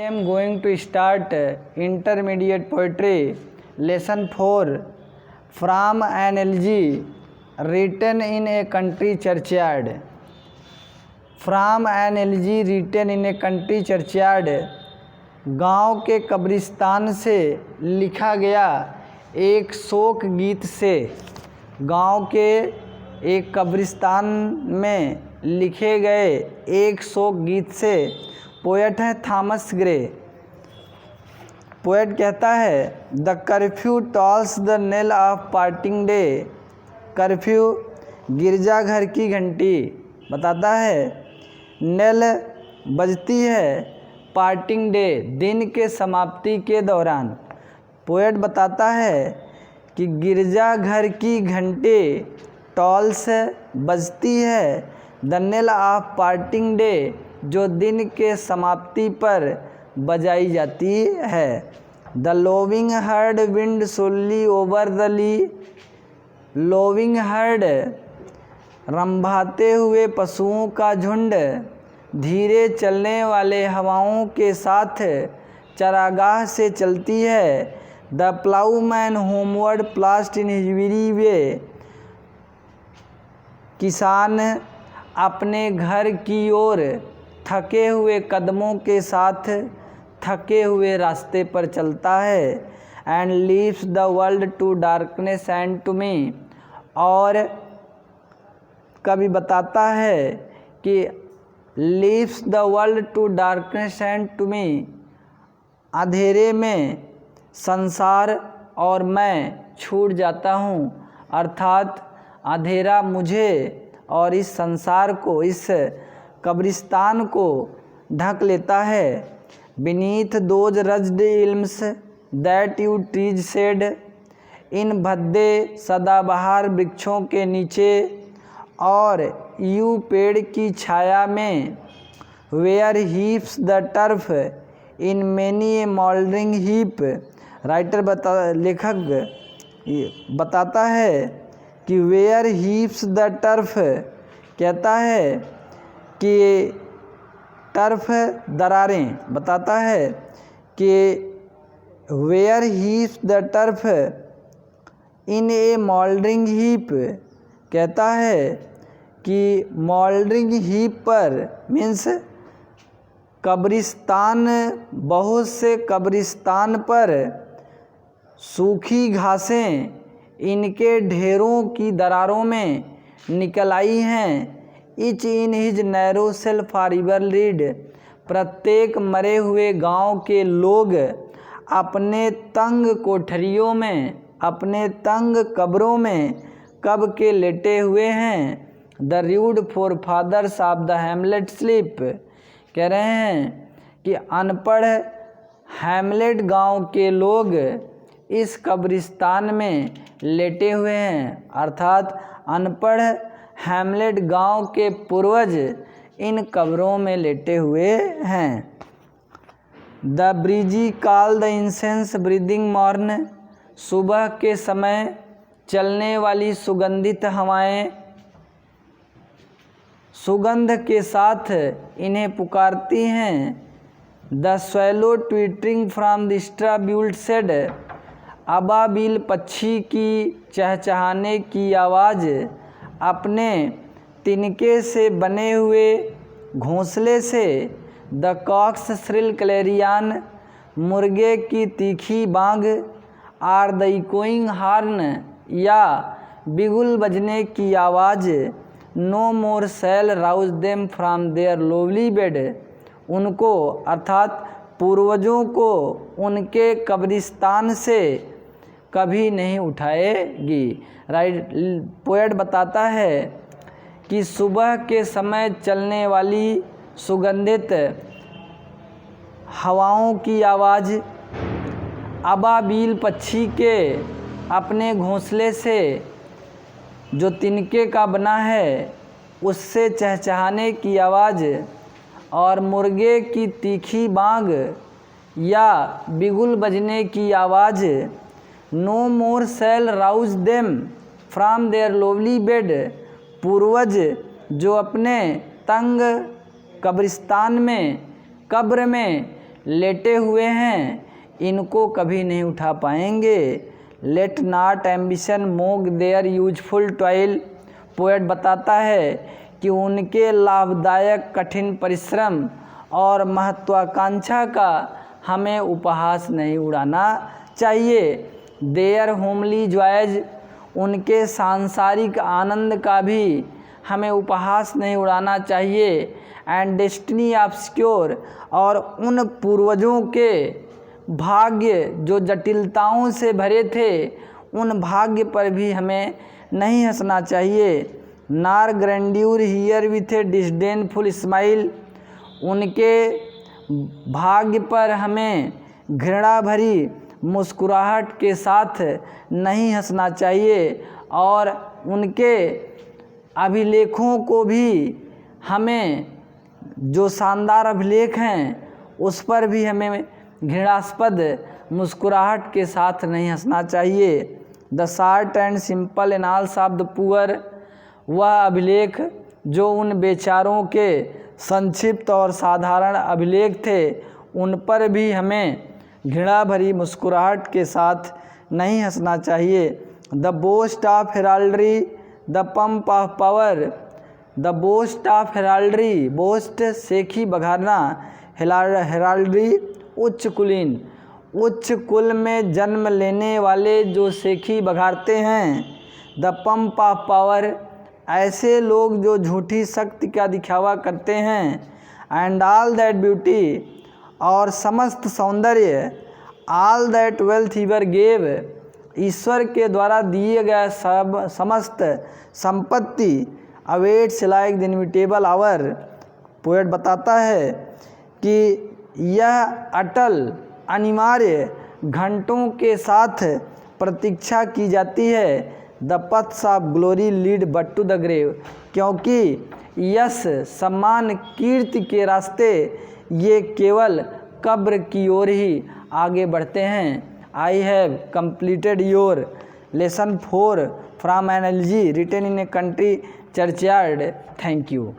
am going to start intermediate poetry lesson 4 from an elegy written in a country churchyard. From an elegy written in a country churchyard, गांव के कब्रिस्तान से लिखा गया एक शोक गीत से। गांव के एक कब्रिस्तान में लिखे गए एक शोक गीत से। पोएट है थॉमस ग्रे। पोएट कहता है the curfew tolls the knell of parting day. Curfew गिरजाघर की घंटी बताता है, नेल बजती है पार्टिंग डे दिन के समाप्ति के दौरान। पोएट बताता है कि गिरजाघर की घंटी टॉल्स बजती है the knell of parting day जो दिन के समाप्ति पर बजाई जाती है। The lowing herd wind slowly over the lea. Lowing herd रंभाते हुए पशुओं का झुंड धीरे चलने वाले हवाओं के साथ चरागाह से चलती है। The ploughman homeward plods in his weary way. किसान अपने घर की ओर थके हुए कदमों के साथ थके हुए रास्ते पर चलता है। And leaves the world to darkness and to me. और कवि बताता है कि leaves the world to darkness and to me, अंधेरे में संसार और मैं छूट जाता हूँ, अर्थात अंधेरा मुझे और इस संसार को, इस कब्रिस्तान को ढक लेता है। Beneath those rugged elms that yew tree's shade. इन भद्दे सदाबहार वृक्षों के नीचे और यू पेड़ की छाया में। Where heaves the turf in many a mouldering heap. लेखक बताता है कि वेयर हीप्स द टर्फ, कहता है कि टर्फ दरारें, बताता है कि where heaves the turf in a mouldering heap, कहता है कि मोल्डरिंग हीप पर मीन्स कब्रिस्तान, बहुत से कब्रिस्तान पर सूखी घासें इनके ढेरों की दरारों में निकल आई हैं। Each in his narrow cell for ever read. प्रत्येक मरे हुए गांव के लोग अपने तंग कोठरियों में, अपने तंग कब्रों में कब के लेटे हुए हैं। The rude forefathers of the hamlet sleep. कह रहे हैं कि अनपढ़ हैमलेट गांव के लोग इस कब्रिस्तान में लेटे हुए हैं, अर्थात अनपढ़ हैमलेट गांव के पूर्वज इन कब्रों में लेटे हुए हैं। The breezy call the incense breathing morn. सुबह के समय चलने वाली सुगंधित हवाएं सुगंध के साथ इन्हें पुकारती हैं। The swallow twittering from the straw built shed. अबाबिल पक्षी की चहचहाने की आवाज़ अपने तिनके से बने हुए घोंसले से। The cock's shrill clarion. मुर्गे की तीखी बांग। आर द इकोइंग हार्न, या बिगुल बजने की आवाज़। No more shall rouse them from their lowly bed. उनको अर्थात पूर्वजों को उनके कब्रिस्तान से कभी नहीं उठाएगी। पोएट बताता है कि सुबह के समय चलने वाली सुगंधित हवाओं की आवाज़ अबाबील पक्षी के अपने घोंसले से जो तिनके का बना है उससे चहचहाने की आवाज़ और मुर्गे की तीखी बांग या बिगुल बजने की आवाज़। No more shall rouse them from their lowly bed. पूर्वज जो अपने तंग कब्रिस्तान में, कब्र में लेटे हुए हैं, इनको कभी नहीं उठा पाएंगे। लेट नॉट एम्बिशन मोग देयर यूजफुल टॉयल। पोएट बताता है कि उनके लाभदायक कठिन परिश्रम और महत्वाकांक्षा का हमें उपहास नहीं उड़ाना चाहिए। देयर होमली जॉयज, उनके सांसारिक आनंद का भी हमें उपहास नहीं उड़ाना चाहिए। एंड डेस्टिनी ऑब्स्क्योर, और उन पूर्वजों के भाग्य जो जटिलताओं से भरे थे, उन भाग्य पर भी हमें नहीं हंसना चाहिए। नार grandeur here with A डिस्डेनफुल smile, उनके भाग्य पर हमें घृणा भरी मुस्कुराहट के साथ नहीं हंसना चाहिए। और उनके अभिलेखों को भी हमें, जो शानदार अभिलेख हैं, उस पर भी हमें घृणास्पद मुस्कुराहट के साथ नहीं हंसना चाहिए। The short and simple annals of the poor, वह अभिलेख जो उन बेचारों के संक्षिप्त और साधारण अभिलेख थे, उन पर भी हमें घृणा भरी मुस्कुराहट के साथ नहीं हंसना चाहिए। The boast of heraldry, the pomp of power, the boast of heraldry, boast सेखी बघारना, हेराल्ड्री उच्च कुलीन, उच्च कुल में जन्म लेने वाले जो सेखी बघारते हैं। द पंप ऑफ पावर, ऐसे लोग जो झूठी शक्ति का दिखावा करते हैं। एंड ऑल दैट ब्यूटी, और समस्त सौंदर्य। All that wealth ever gave, ईश्वर के द्वारा दिए गए सब समस्त संपत्ति। Awaits like the inevitable hour, poet बताता है कि यह अटल अनिवार्य घंटों के साथ प्रतीक्षा की जाती है। The paths of glory lead but to the grave, क्योंकि यश सम्मान कीर्ति के रास्ते ये केवल कब्र की ओर ही आगे बढ़ते हैं। I have completed your lesson 4 from analogy written in a country churchyard. Thank you.